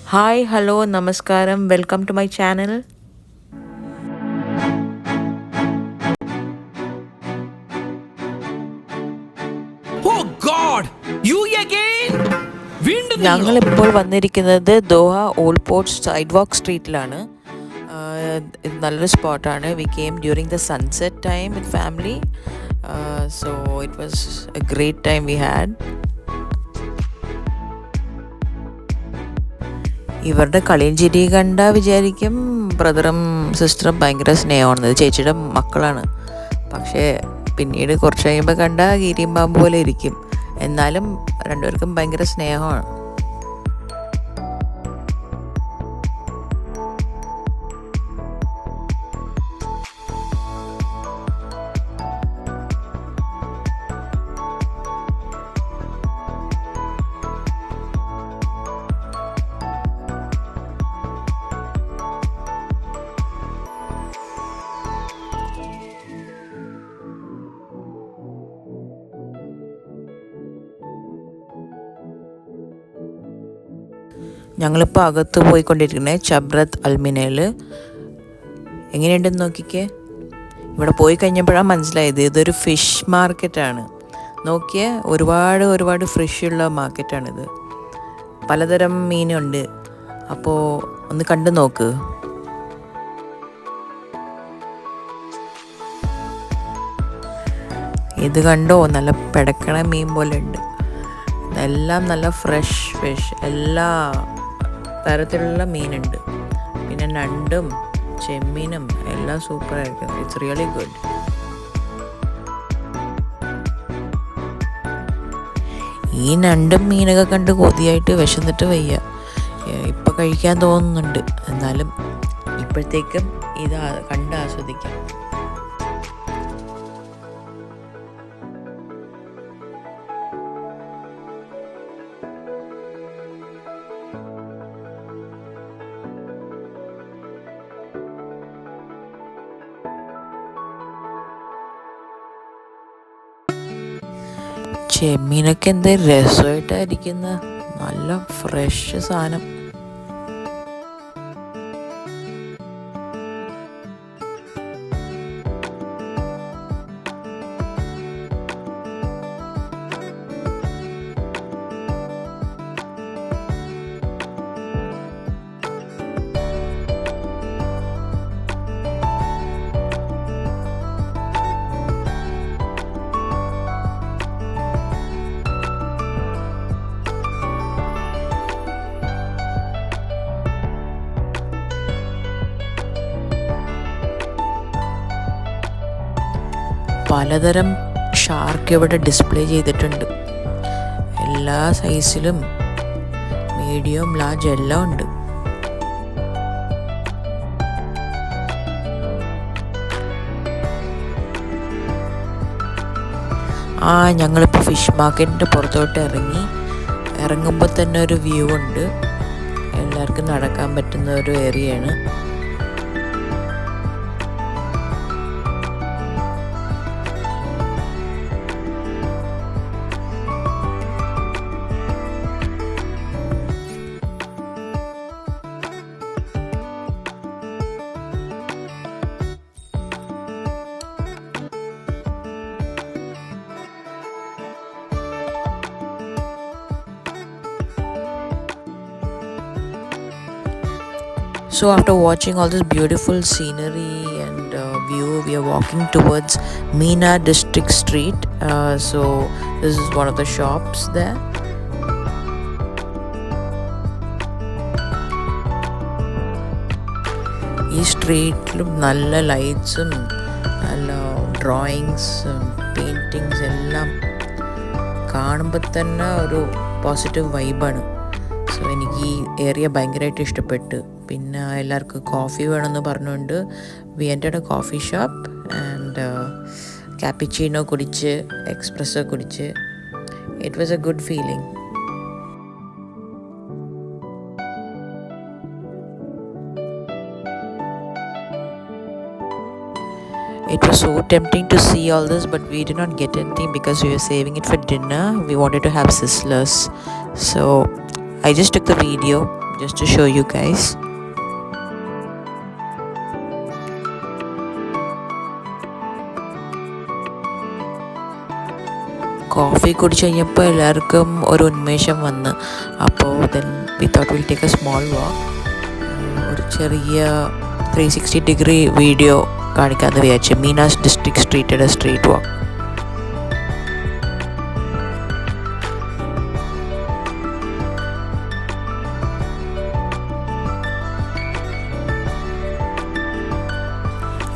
Hi, hello, namaskaram. Welcome to my channel. Oh God! You again? വീണ്ടും നിങ്ങളോ? ഞങ്ങളിപ്പോൾ വന്നിരിക്കുന്നത് ദോഹ ഓൾഡ് പോർട്ട് സൈഡ് വാക്ക് സ്ട്രീറ്റിലാണ്. ഇത് നല്ലൊരു സ്പോട്ടാണ്. We came during the sunset time with family. So it was A great time we had. ഇവരുടെ കളിയും ചിരി കണ്ട വിചാരിക്കും ബ്രദറും സിസ്റ്ററും ഭയങ്കര സ്നേഹമാണ്, ചേച്ചിയുടെ മക്കളാണ്. പക്ഷേ പിന്നീട് കുറച്ച് കഴിയുമ്പോൾ കണ്ട കീരിയും പാമ്പ് പോലെ ഇരിക്കും. എന്നാലും രണ്ടുപേർക്കും ഭയങ്കര സ്നേഹമാണ്. ഞങ്ങളിപ്പോൾ അകത്ത് പോയിക്കൊണ്ടിരിക്കുന്നത് ചബ്രത്ത് അൽമിനയിൽ. എങ്ങനെയുണ്ടെന്ന് നോക്കിക്കേ. ഇവിടെ പോയി കഴിഞ്ഞപ്പോഴാണ് മനസ്സിലായത് ഇതൊരു ഫിഷ് മാർക്കറ്റാണ്. നോക്കിയേ, ഒരുപാട് ഫ്രഷുള്ള മാർക്കറ്റാണിത്. പലതരം മീനുണ്ട്. അപ്പോൾ ഒന്ന് കണ്ടു നോക്ക്. ഇത് കണ്ടോ, നല്ല പിടക്കണ മീൻ പോലെ ഉണ്ട്. എല്ലാം നല്ല ഫ്രഷ് ഫിഷ്, എല്ലാ തരത്തിലുള്ള മീനുണ്ട്. പിന്നെ നണ്ടും ചെമ്മീനും എല്ലാം സൂപ്പറായിരിക്കും. It's really good. ഈ നണ്ടും മീനൊക്കെ കണ്ട് കൊതിയായിട്ട് വിശന്നിട്ട് വയ്യ. ഇപ്പം കഴിക്കാൻ തോന്നുന്നുണ്ട്. എന്നാലും ഇപ്പോഴത്തേക്കും ഇത് കണ്ട് ആസ്വദിക്കാം. ചെമ്മീനൊക്കെ എന്താ രസമായിട്ടായിരിക്കുന്ന, നല്ല ഫ്രഷ് സാധനം. പലതരം ഷാർക്ക് ഇവിടെ ഡിസ്പ്ലേ ചെയ്തിട്ടുണ്ട്. എല്ലാ സൈസിലും, മീഡിയം, ലാർജ് എല്ലാം ഉണ്ട്. ഞങ്ങളിപ്പോൾ ഫിഷ് മാർക്കറ്റിൻ്റെ പുറത്തോട്ട് ഇറങ്ങുമ്പോൾ തന്നെ ഒരു വ്യൂ ഉണ്ട്. എല്ലാവർക്കും നടക്കാൻ പറ്റുന്ന ഒരു ഏരിയയാണ്. So after watching all this beautiful scenery and view, we are walking towards Meena District Street. So this is one of the shops there. ഈ സ്ട്രീറ്റിലും നല്ല ലൈറ്റ്സും നല്ല ഡ്രോയിങ്സും പെയിൻറ്റിങ്സ് എല്ലാം കാണുമ്പോൾ തന്നെ ഒരു പോസിറ്റീവ് വൈബാണ്. സോ എനിക്ക് ഈ ഏരിയ ഭയങ്കരമായിട്ട് ഇഷ്ടപ്പെട്ടു. പിന്നെ എല്ലാവർക്കും കോഫി വേണമെന്ന് പറഞ്ഞുകൊണ്ട് we entered a coffee shop and cappuccino കുടിച്ച് എക്സ്പ്രസ്സോ കുടിച്ച് it was a good feeling. It was so tempting to see all this, but we did not get anything because we were saving it for dinner. We wanted to have sizzlers. So I just took the video just to show you guys. കോഫി കുടിച്ച് കഴിഞ്ഞപ്പോൾ എല്ലാവർക്കും ഒരു ഉന്മേഷം വന്ന്. അപ്പോൾ then we thought will take a small walk. ഒരു ചെറിയ 360 വീഡിയോ കാണിക്കാമെന്ന് വിചാരിച്ചു. മീനാസ് ഡിസ്ട്രിക്ട് സ്ട്രീറ്റഡ് സ്ട്രീറ്റ് വാക്ക്.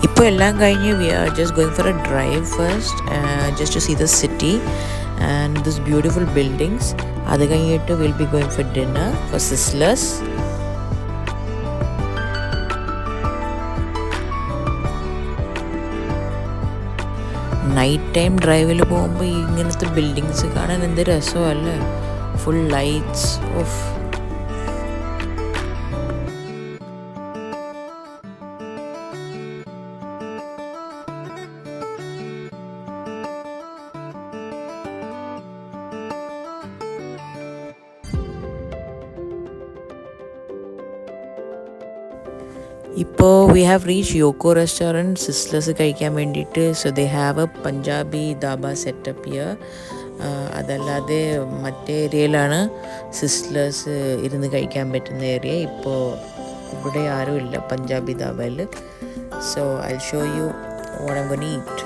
ഇപ്പോൾ എല്ലാം കഴിഞ്ഞ് we are just going for a drive first, just to see the city and this beautiful buildings. അത് കഴിഞ്ഞിട്ട് will be going for dinner for sizzlers. Night time ഡ്രൈവിൽ പോകുമ്പോൾ ഇങ്ങനത്തെ ബിൽഡിങ്സ് കാണാൻ എന്ത് രസമല്ലേ, ഫുൾ ലൈറ്റ്സ് ഓഫ്. ഇപ്പോൾ we have reach Yoko restaurant sizzlers കഴിക്കാൻ വേണ്ടിയിട്ട്. So they have a Punjabi dhaba setup here. അതല്ലാതെ മറ്റേ ഏരിയയിലാണ് സിസ്ലേഴ്സ് ഇരുന്ന് കഴിക്കാൻ പറ്റുന്ന ഏരിയ. ഇപ്പോൾ ഇവിടെ ആരുമില്ല പഞ്ചാബി ദാബയിൽ. So I will show you what I am going to eat.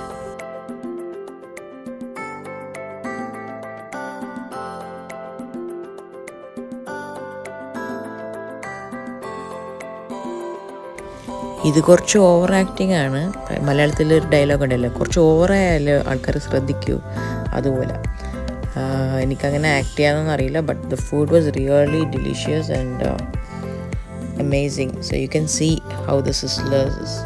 ഇത് കുറച്ച് ഓവർ ആക്ടിങ് ആണ്. മലയാളത്തിൽ ഒരു ഡയലോഗ് ഉണ്ടല്ലോ, കുറച്ച് ഓവറായാൽ ആൾക്കാർ ശ്രദ്ധിക്കൂ, അതുപോലെ. എനിക്കങ്ങനെ ആക്ട് ചെയ്യാനൊന്നും അറിയില്ല. But the food was really delicious and amazing. So you can see how the sizzlers is.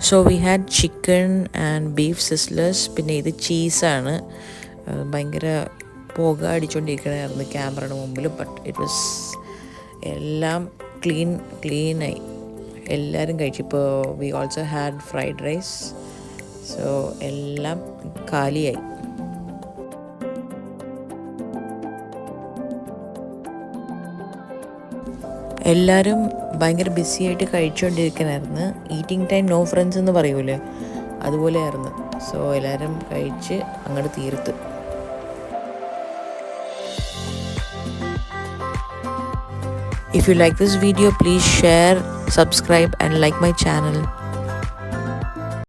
So we had chicken and beef sizzlers. പിന്നെ ഇത് ചീസാണ്. ഭയങ്കര പുക അടിച്ചുകൊണ്ടിരിക്കണമായിരുന്നു ക്യാമറയുടെ മുമ്പിൽ. ബട്ട് ഇറ്റ് വാസ് എല്ലാം ക്ലീനായി എല്ലാവരും കഴിച്ചു. ഇപ്പോൾ we also had fried rice. So എല്ലാം കാലിയായി. എല്ലാവരും ഭയങ്കര ബിസി ആയിട്ട് കഴിച്ചുകൊണ്ടിരിക്കണമായിരുന്നു. ഈറ്റിംഗ് ടൈം നോ ഫ്രണ്ട്സ് എന്ന് പറയൂലേ, അതുപോലെയായിരുന്നു. സോ എല്ലാവരും കഴിച്ച് അങ്ങോട്ട് തീർത്ത്. If you like this video, please share, subscribe and like my channel.